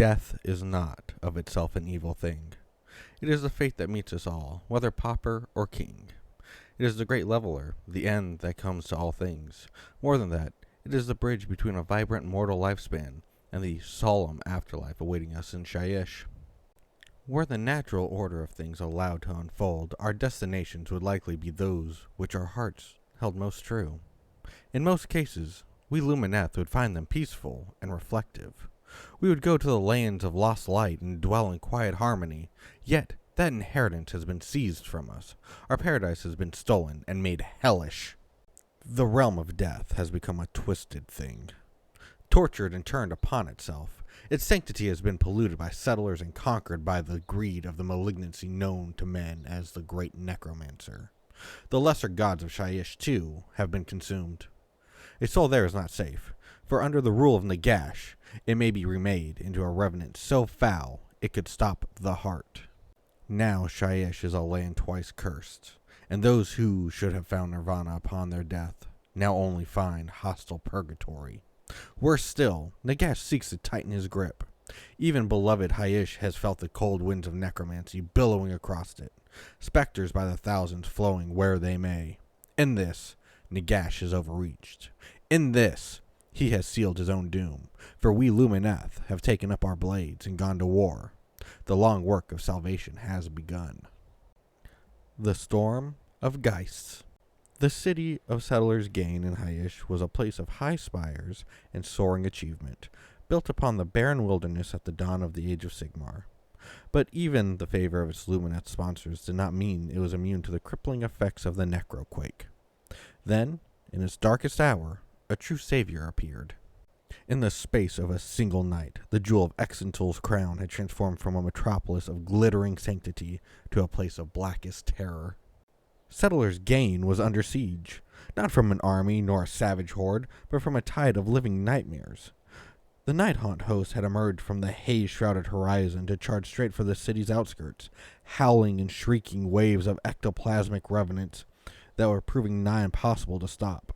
Death is not of itself an evil thing. It is the fate that meets us all, whether pauper or king. It is the great leveler, the end that comes to all things. More than that, it is the bridge between a vibrant mortal lifespan and the solemn afterlife awaiting us in Shyish. Were the natural order of things allowed to unfold, our destinations would likely be those which our hearts held most true. In most cases, we Lumineth would find them peaceful and reflective. We would go to the lands of lost light and dwell in quiet harmony, yet that inheritance has been seized from us. Our paradise has been stolen and made hellish. The realm of death has become a twisted thing, tortured and turned upon itself. Its sanctity has been polluted by settlers and conquered by the greed of the malignancy known to men as the Great Necromancer. The lesser gods of Shyish, too, have been consumed. A soul there is not safe, for under the rule of Nagash, it may be remade into a revenant so foul it could stop the heart. Now Shyish is a land twice cursed, and those who should have found nirvana upon their death now only find hostile purgatory. Worse still, Nagash seeks to tighten his grip. Even beloved Shyish has felt the cold winds of necromancy billowing across it, specters by the thousands flowing where they may. In this, Nagash is overreached. In this, he has sealed his own doom, for we Lumineth have taken up our blades and gone to war. The long work of salvation has begun. The Storm of Geists. The city of Settlers Gain in Shyish was a place of high spires and soaring achievement, built upon the barren wilderness at the dawn of the Age of Sigmar. But even the favor of its Lumineth sponsors did not mean it was immune to the crippling effects of the Necroquake. Then, in its darkest hour, a true savior appeared. In the space of a single night, the jewel of Exentil's crown had transformed from a metropolis of glittering sanctity to a place of blackest terror. Settlers' Gain was under siege, not from an army nor a savage horde, but from a tide of living nightmares. The Nighthaunt host had emerged from the haze-shrouded horizon to charge straight for the city's outskirts, howling and shrieking waves of ectoplasmic revenants that were proving nigh impossible to stop.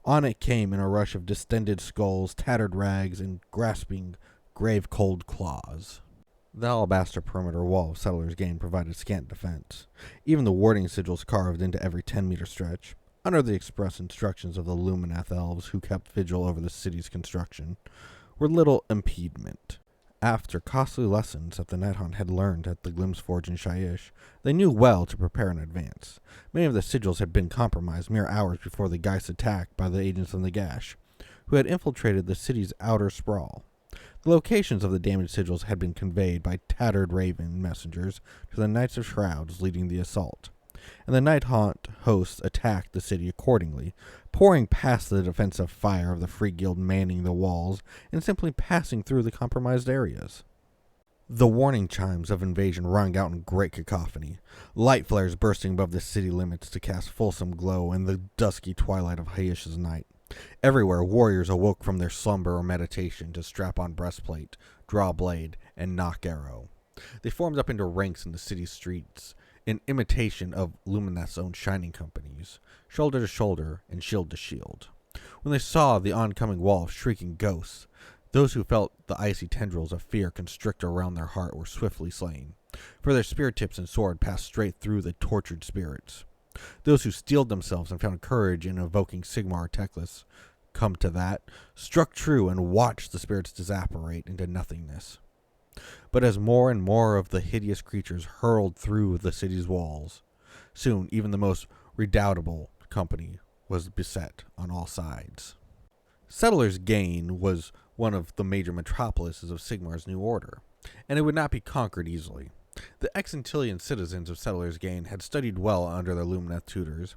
On it came in a rush of distended skulls, tattered rags, and grasping, grave-cold claws. The alabaster perimeter wall of Settlers' Gain provided scant defense. Even the warding sigils carved into every 10-meter stretch, under the express instructions of the Lumineth elves who kept vigil over the city's construction, were little impediment. After costly lessons that the Nighthaunt had learned at the Glimsforge in Shyish, they knew well to prepare in advance. Many of the sigils had been compromised mere hours before the Geist attack by the agents of Nagash, who had infiltrated the city's outer sprawl. The locations of the damaged sigils had been conveyed by tattered raven messengers to the Knights of Shrouds leading the assault, and the Nighthaunt hosts attacked the city accordingly, pouring past the defensive fire of the Free Guild manning the walls and simply passing through the compromised areas. The warning chimes of invasion rang out in great cacophony, light flares bursting above the city limits to cast fulsome glow in the dusky twilight of Shayish's night. Everywhere, warriors awoke from their slumber or meditation to strap on breastplate, draw blade, and nock arrow. They formed up into ranks in the city's streets, in imitation of Lumineth's own shining companies, shoulder to shoulder and shield to shield. When they saw the oncoming wall of shrieking ghosts, those who felt the icy tendrils of fear constrict around their heart were swiftly slain, for their spear tips and sword passed straight through the tortured spirits. Those who steeled themselves and found courage in invoking Sigmar Teclis, come to that, struck true and watched the spirits disapparate into nothingness. But as more and more of the hideous creatures hurled through the city's walls, soon even the most redoubtable company was beset on all sides. Settlers' Gain was one of the major metropolises of Sigmar's new order, and it would not be conquered easily. The Exentilian citizens of Settlers' Gain had studied well under their Lumineth tutors,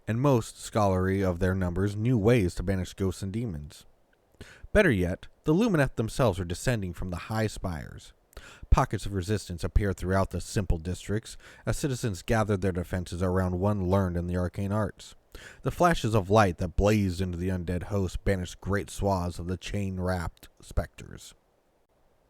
and most scholarly of their numbers knew ways to banish ghosts and demons. Better yet, the Lumineth themselves were descending from the high spires. Pockets of resistance appeared throughout the simple districts as citizens gathered their defenses around one learned in the arcane arts. The flashes of light that blazed into the undead host banished great swaths of the chain-wrapped specters.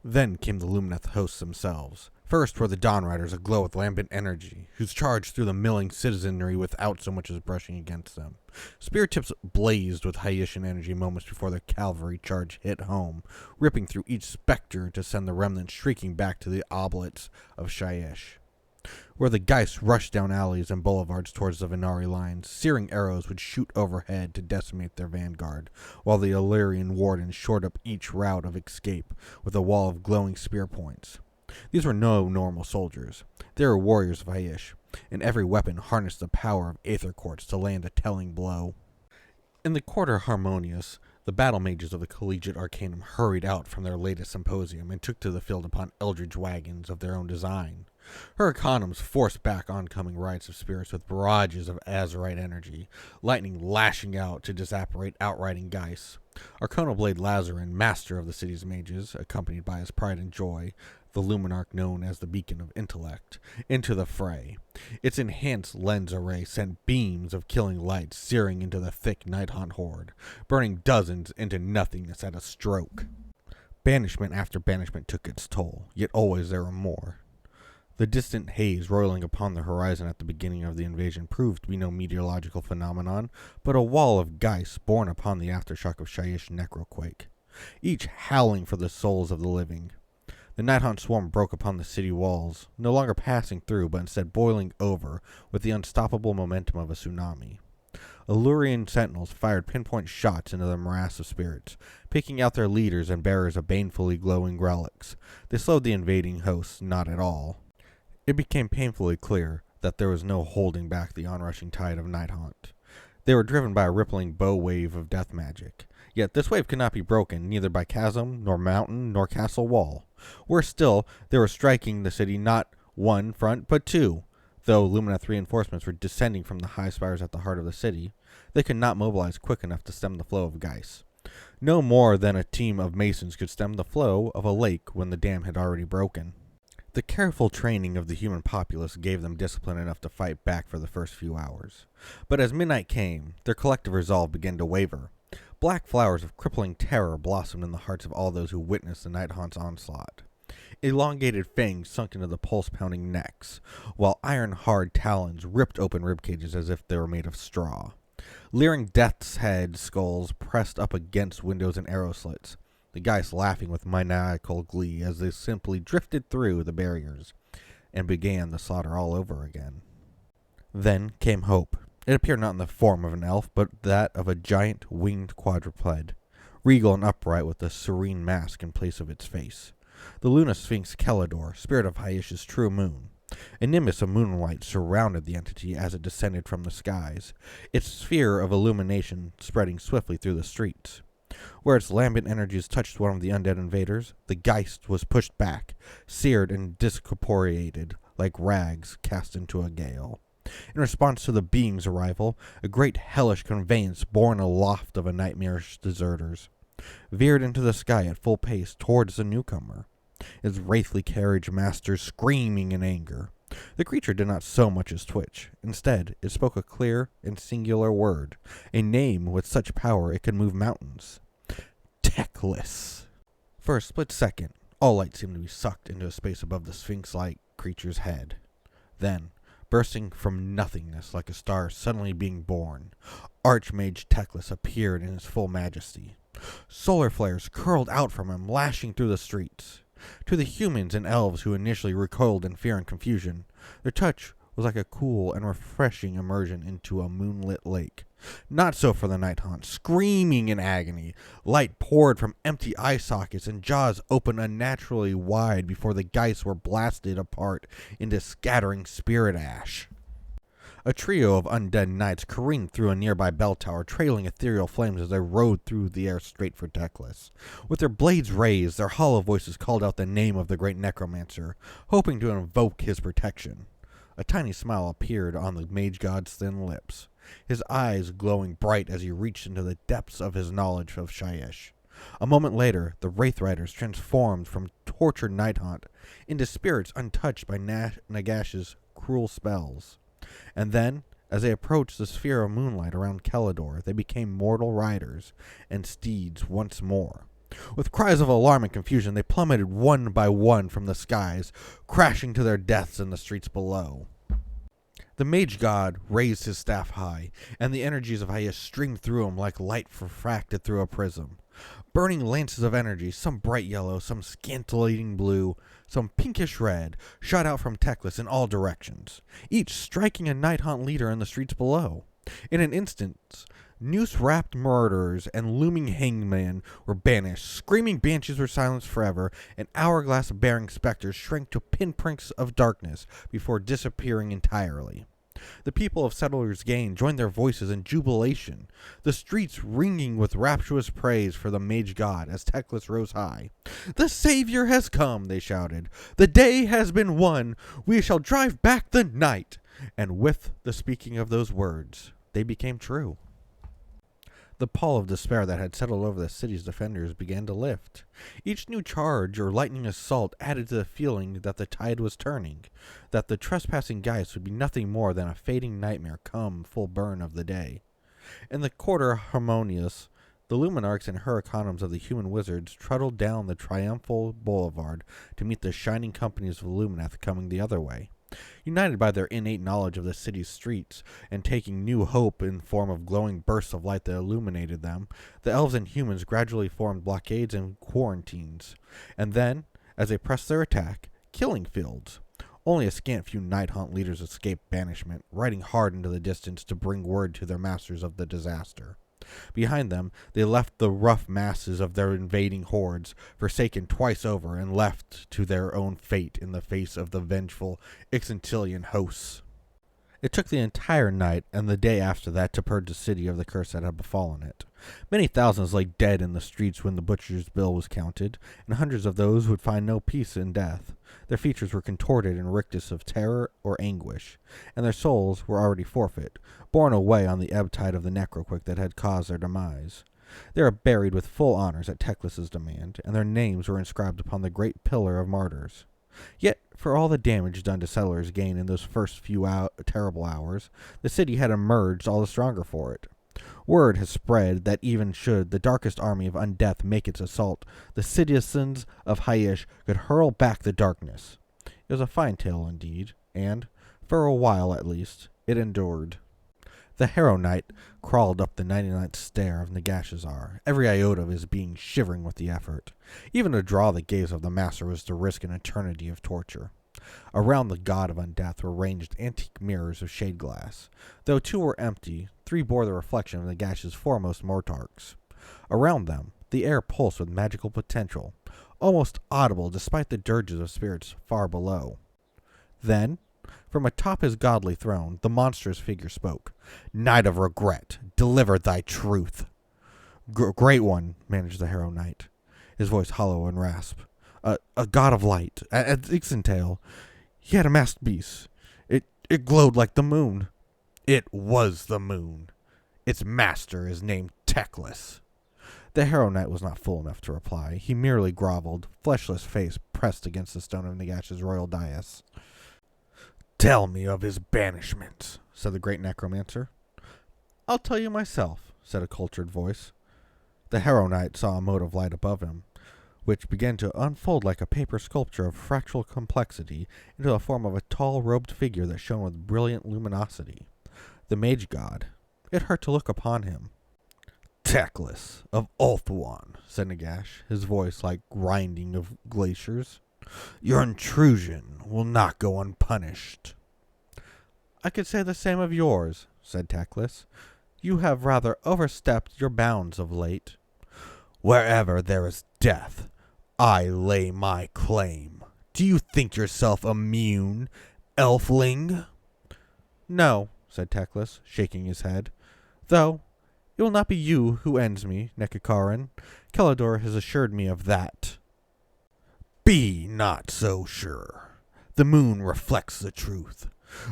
Then came the Lumineth hosts themselves, First were the Dawn Riders aglow with lambent energy, whose charge threw the milling citizenry without so much as brushing against them. Spear tips blazed with Haitian energy moments before their cavalry charge hit home, ripping through each spectre to send the remnants shrieking back to the oblates of Shyish. Where the Geist rushed down alleys and boulevards towards the Venari lines, searing arrows would shoot overhead to decimate their vanguard, while the Illyrian wardens shored up each route of escape with a wall of glowing spear points. These were no normal soldiers. They were warriors of Haish, and every weapon harnessed the power of Aether Quartz to land a telling blow. In the Quarter Harmonious, the battle mages of the Collegiate Arcanum hurried out from their latest symposium and took to the field upon eldritch wagons of their own design. Hurricanums forced back oncoming rites of spirits with barrages of azurite energy, lightning lashing out to disapparate outriding Geist. Arconoblade Lazarin, master of the city's mages, accompanied by his pride and joy, the Luminarch known as the Beacon of Intellect, into the fray. Its enhanced lens array sent beams of killing light searing into the thick Nighthaunt horde, burning dozens into nothingness at a stroke. Banishment after banishment took its toll, yet always there were more. The distant haze roiling upon the horizon at the beginning of the invasion proved to be no meteorological phenomenon, but a wall of Geist born upon the aftershock of Shyish necroquake, each howling for the souls of the living. The Nighthaunt swarm broke upon the city walls, no longer passing through, but instead boiling over with the unstoppable momentum of a tsunami. Illyrian sentinels fired pinpoint shots into the morass of spirits, picking out their leaders and bearers of banefully glowing relics. They slowed the invading hosts not at all. It became painfully clear that there was no holding back the onrushing tide of Nighthaunt. They were driven by a rippling bow wave of death magic. Yet this wave could not be broken, neither by chasm, nor mountain, nor castle wall. Worse still, they were striking the city not one front, but two. Though Lumineth reinforcements were descending from the high spires at the heart of the city, they could not mobilize quick enough to stem the flow of Geist. No more than a team of masons could stem the flow of a lake when the dam had already broken. The careful training of the human populace gave them discipline enough to fight back for the first few hours. But as midnight came, their collective resolve began to waver. Black flowers of crippling terror blossomed in the hearts of all those who witnessed the Nighthaunt's onslaught. Elongated fangs sunk into the pulse-pounding necks, while iron-hard talons ripped open ribcages as if they were made of straw. Leering death's head skulls pressed up against windows and arrow slits, the Geist laughing with maniacal glee as they simply drifted through the barriers and began the slaughter all over again. Then came hope. It appeared not in the form of an elf, but that of a giant winged quadruped, regal and upright with a serene mask in place of its face. The Luna Sphinx Kellador, spirit of Haish's true moon. A nimbus of moonlight surrounded the entity as it descended from the skies, its sphere of illumination spreading swiftly through the streets. Where its lambent energies touched one of the undead invaders, the Geist was pushed back, seared and discorporeated like rags cast into a gale. In response to the being's arrival, a great hellish conveyance borne aloft of a nightmarish deserters veered into the sky at full pace towards the newcomer, its wraithly carriage master screaming in anger. The creature did not so much as twitch. Instead, it spoke a clear and singular word, a name with such power it could move mountains. Teclis. For a split second, all light seemed to be sucked into a space above the sphinx-like creature's head. Then, bursting from nothingness like a star suddenly being born, Archmage Teclis appeared in his full majesty. Solar flares curled out from him, lashing through the streets. To the humans and elves who initially recoiled in fear and confusion, their touch was like a cool and refreshing immersion into a moonlit lake. Not so for the Nighthaunt, screaming in agony. Light poured from empty eye sockets and jaws opened unnaturally wide before the Geists were blasted apart into scattering spirit ash. A trio of undead knights careened through a nearby bell tower, trailing ethereal flames as they rode through the air straight for Teclis. With their blades raised, their hollow voices called out the name of the great necromancer, hoping to invoke his protection. A tiny smile appeared on the mage god's thin lips, his eyes glowing bright as he reached into the depths of his knowledge of Shyish. A moment later, the Wraith Riders transformed from tortured Nighthaunt into spirits untouched by Nagash's cruel spells. And then, as they approached the sphere of moonlight around Kellador, they became mortal riders and steeds once more. With cries of alarm and confusion, they plummeted one by one from the skies, crashing to their deaths in the streets below. The mage god raised his staff high, and the energies of Hyas streamed through him like light refracted through a prism. Burning lances of energy, some bright yellow, some scintillating blue, some pinkish red, shot out from Teclis in all directions, each striking a night hunt leader in the streets below. In an instant, noose-wrapped murderers and looming hangmen were banished, screaming banshees were silenced forever, and hourglass-bearing specters shrank to pinpricks of darkness before disappearing entirely. The people of Settlers Gain joined their voices in jubilation, the streets ringing with rapturous praise for the mage god as Teclis rose high. "The Savior has come," they shouted. "The day has been won. We shall drive back the night." And with the speaking of those words, they became true. The pall of despair that had settled over the city's defenders began to lift. Each new charge or lightning assault added to the feeling that the tide was turning, that the trespassing geist would be nothing more than a fading nightmare come full burn of the day. In the quarter harmonious, the luminarchs and hurricanums of the human wizards trundled down the triumphal boulevard to meet the shining companies of Luminath coming the other way. United by their innate knowledge of the city's streets, and taking new hope in form of glowing bursts of light that illuminated them, the elves and humans gradually formed blockades and quarantines, and then, as they pressed their attack, killing fields. Only a scant few night hunt leaders escaped banishment, riding hard into the distance to bring word to their masters of the disaster. Behind them, they left the rough masses of their invading hordes, forsaken twice over and left to their own fate in the face of the vengeful Ixantilian hosts. It took the entire night and the day after that to purge the city of the curse that had befallen it. Many thousands lay dead in the streets when the butcher's bill was counted, and hundreds of those would find no peace in death. Their features were contorted in rictus of terror or anguish, and their souls were already forfeit, borne away on the ebb tide of the necroquick that had caused their demise. They were buried with full honors at Teclis' demand, and their names were inscribed upon the great pillar of martyrs. Yet, for all the damage done to Settlers Gain in those first few terrible hours, the city had emerged all the stronger for it. Word has spread that even should the darkest army of undeath make its assault, the citizens of Hyish could hurl back the darkness. It was a fine tale indeed, and, for a while at least, it endured. The Harrow Knight crawled up the 99th stair of Nagashazar, every iota of his being shivering with the effort. Even to draw the gaze of the master was to risk an eternity of torture. Around the god of undeath were ranged antique mirrors of shade glass. Though two were empty, three bore the reflection of Nagash's foremost mortarchs. Around them, the air pulsed with magical potential, almost audible despite the dirges of spirits far below. Then, from atop his godly throne, the monstrous figure spoke. "Knight of regret, deliver thy truth." "Great one," managed the Harrow Knight, his voice hollow and rasp. A god of light, at Ixantale. He had a masked beast. It glowed like the moon." "It was the moon. Its master is named Teclis." The Harrow Knight was not fool enough to reply. He merely groveled, fleshless face pressed against the stone of Nagash's royal dais. "Tell me of his banishment," said the great necromancer. "I'll tell you myself," said a cultured voice. The Harrow Knight saw a mote of light above him, which began to unfold like a paper sculpture of fractal complexity into the form of a tall robed figure that shone with brilliant luminosity. The mage god. It hurt to look upon him. "Teclis of Ulthuan," said Nagash, his voice like grinding of glaciers. "Your intrusion will not go unpunished." "I could say the same of yours," said Teclis. "You have rather overstepped your bounds of late." "Wherever there is death, I lay my claim. Do you think yourself immune, elfling?" "No," said Teclis, shaking his head. "Though, it will not be you who ends me, Nekakaran. Kelador has assured me of that." "Be not so sure. The moon reflects the truth,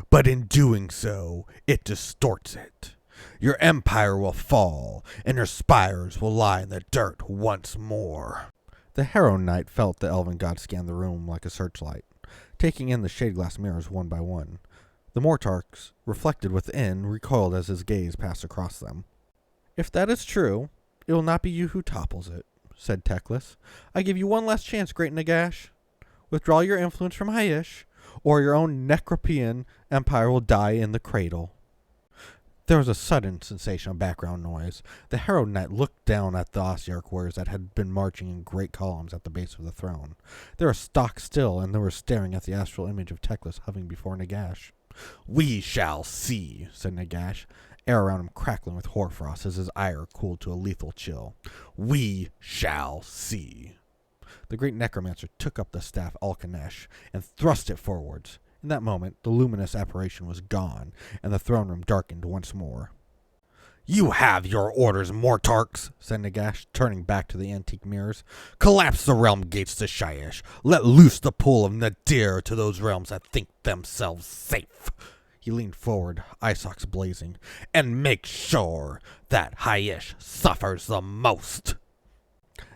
but in doing so, it distorts it. Your empire will fall, and your spires will lie in the dirt once more." The Harrow Knight felt the elven god scan the room like a searchlight, taking in the shade glass mirrors one by one. The mortarchs, reflected within, recoiled as his gaze passed across them. "If that is true, it will not be you who topples it. said Teclis. I give you one last chance, great Nagash. Withdraw your influence from Hyish, or your own Necropian empire will die in the cradle. There was a sudden sensation of background noise. The Harrow Knight looked down at the Ossiarch warriors that had been marching in great columns at the base of the throne. They were stock still, and they were staring at the astral image of Teclis hovering before Nagash. We shall see, said Nagash, air around him crackling with hoarfrost as his ire cooled to a lethal chill. We shall see. The great necromancer took up the staff Alkanesh and thrust it forwards. In that moment, the luminous apparition was gone, and the throne room darkened once more. You have your orders, Mortarchs, said Nagash, turning back to the antique mirrors. Collapse the realm gates to Shyish. Let loose the pool of Nadir to those realms that think themselves safe. He leaned forward, eye sockets blazing, and make sure that Hyish suffers the most.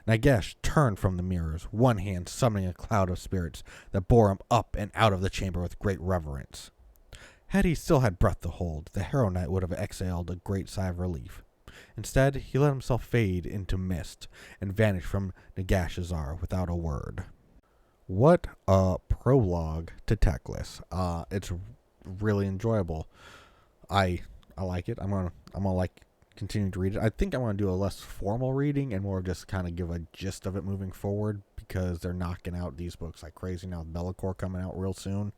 Nagash turned from the mirrors, one hand summoning a cloud of spirits that bore him up and out of the chamber with great reverence. Had he still had breath to hold, the Harrow Knight would have exhaled a great sigh of relief. Instead, he let himself fade into mist and vanish from Nagashazar without a word. What a prologue to Teclis. It's really enjoyable. I like it. I'm gonna like continue to read it. I think I'm gonna do a less formal reading and more just kind of give a gist of it moving forward, because they're knocking out these books like crazy now with Be'lakor coming out real soon.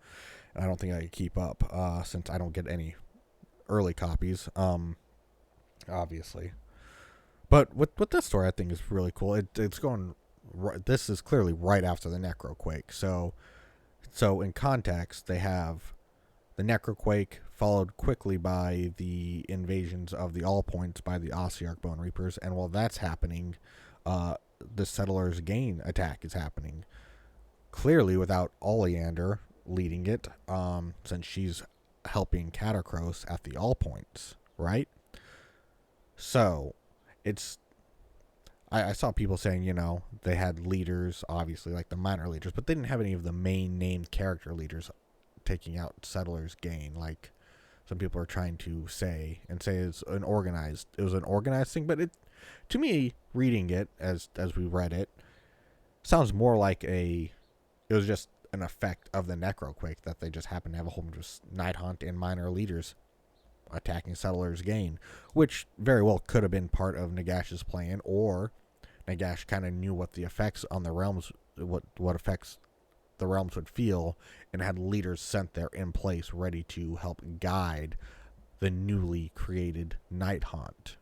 I don't think I could keep up since I don't get any early copies, obviously. But with this story, I think is really cool. It's going. This is clearly right after the Necroquake. So in context, they have the Necroquake followed quickly by the invasions of the All Points by the Ossiarch Bone Reapers, and while that's happening, the Settlers' Gain attack is happening. Clearly, without Oleander leading it, since she's helping Catacross at the All Points, right? So, I saw people saying, they had leaders, obviously, like the minor leaders, but they didn't have any of the main named character leaders taking out Settlers' Gain, like some people are trying to say it's an organized thing, but to me, reading it as we read it, sounds more like it was just an effect of the Necroquake, that they just happened to have a whole bunch of Night Hunt and minor leaders attacking Settlers' Gain, which very well could have been part of Nagash's plan, or Nagash kind of knew what the effects on the realms, what effects the realms would feel, and had leaders sent there in place ready to help guide the newly created Night Hunt.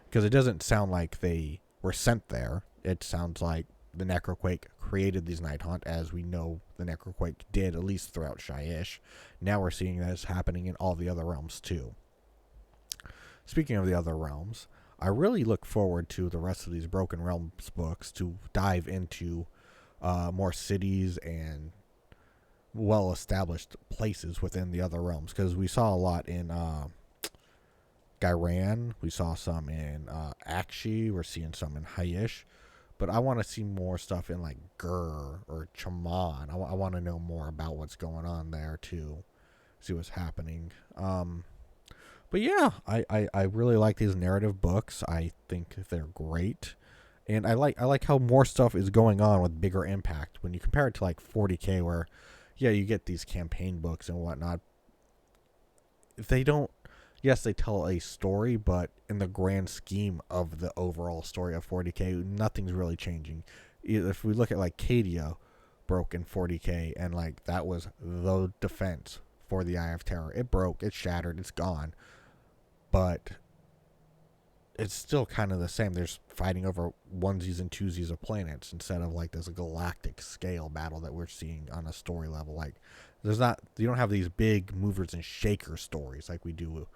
Because it doesn't sound like they were sent there. It sounds like the Necroquake created these Night Hunt, as we know the Necroquake did, at least throughout Shyish. Now we're seeing that it's happening in all the other realms too. Speaking of the other realms, I really look forward to the rest of these Broken Realms books to dive into more cities and well-established places within the other realms, because we saw a lot in Ghyran, we saw some in Akshi, we're seeing some in Hyish, but I want to see more stuff in like Gur or Chaman. I want to know more about what's going on there too, see what's happening. But yeah, I really like these narrative books. I think they're great. And I like how more stuff is going on with bigger impact when you compare it to like 40K, where, yeah, you get these campaign books and whatnot. If they don't, yes, they tell a story, but in the grand scheme of the overall story of 40K, nothing's really changing. If we look at like Cadia broke in 40K, and like that was the defense for the Eye of Terror. It broke, it shattered, it's gone. But it's still kind of the same. There's fighting over onesies and twosies of planets instead of like this galactic scale battle that we're seeing on a story level. Like you don't have these big movers and shakers stories like we do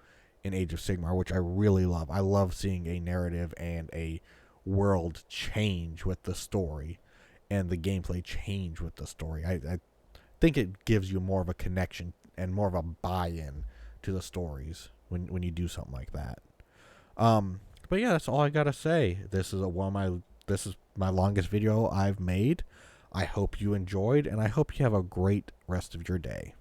in Age of Sigmar, which I really love. I love seeing a narrative and a world change with the story and the gameplay change with the story. I think it gives you more of a connection and more of a buy-in to the stories when you do something like that. But yeah, that's all I gotta say. This is my longest video I've made. I hope you enjoyed, and I hope you have a great rest of your day.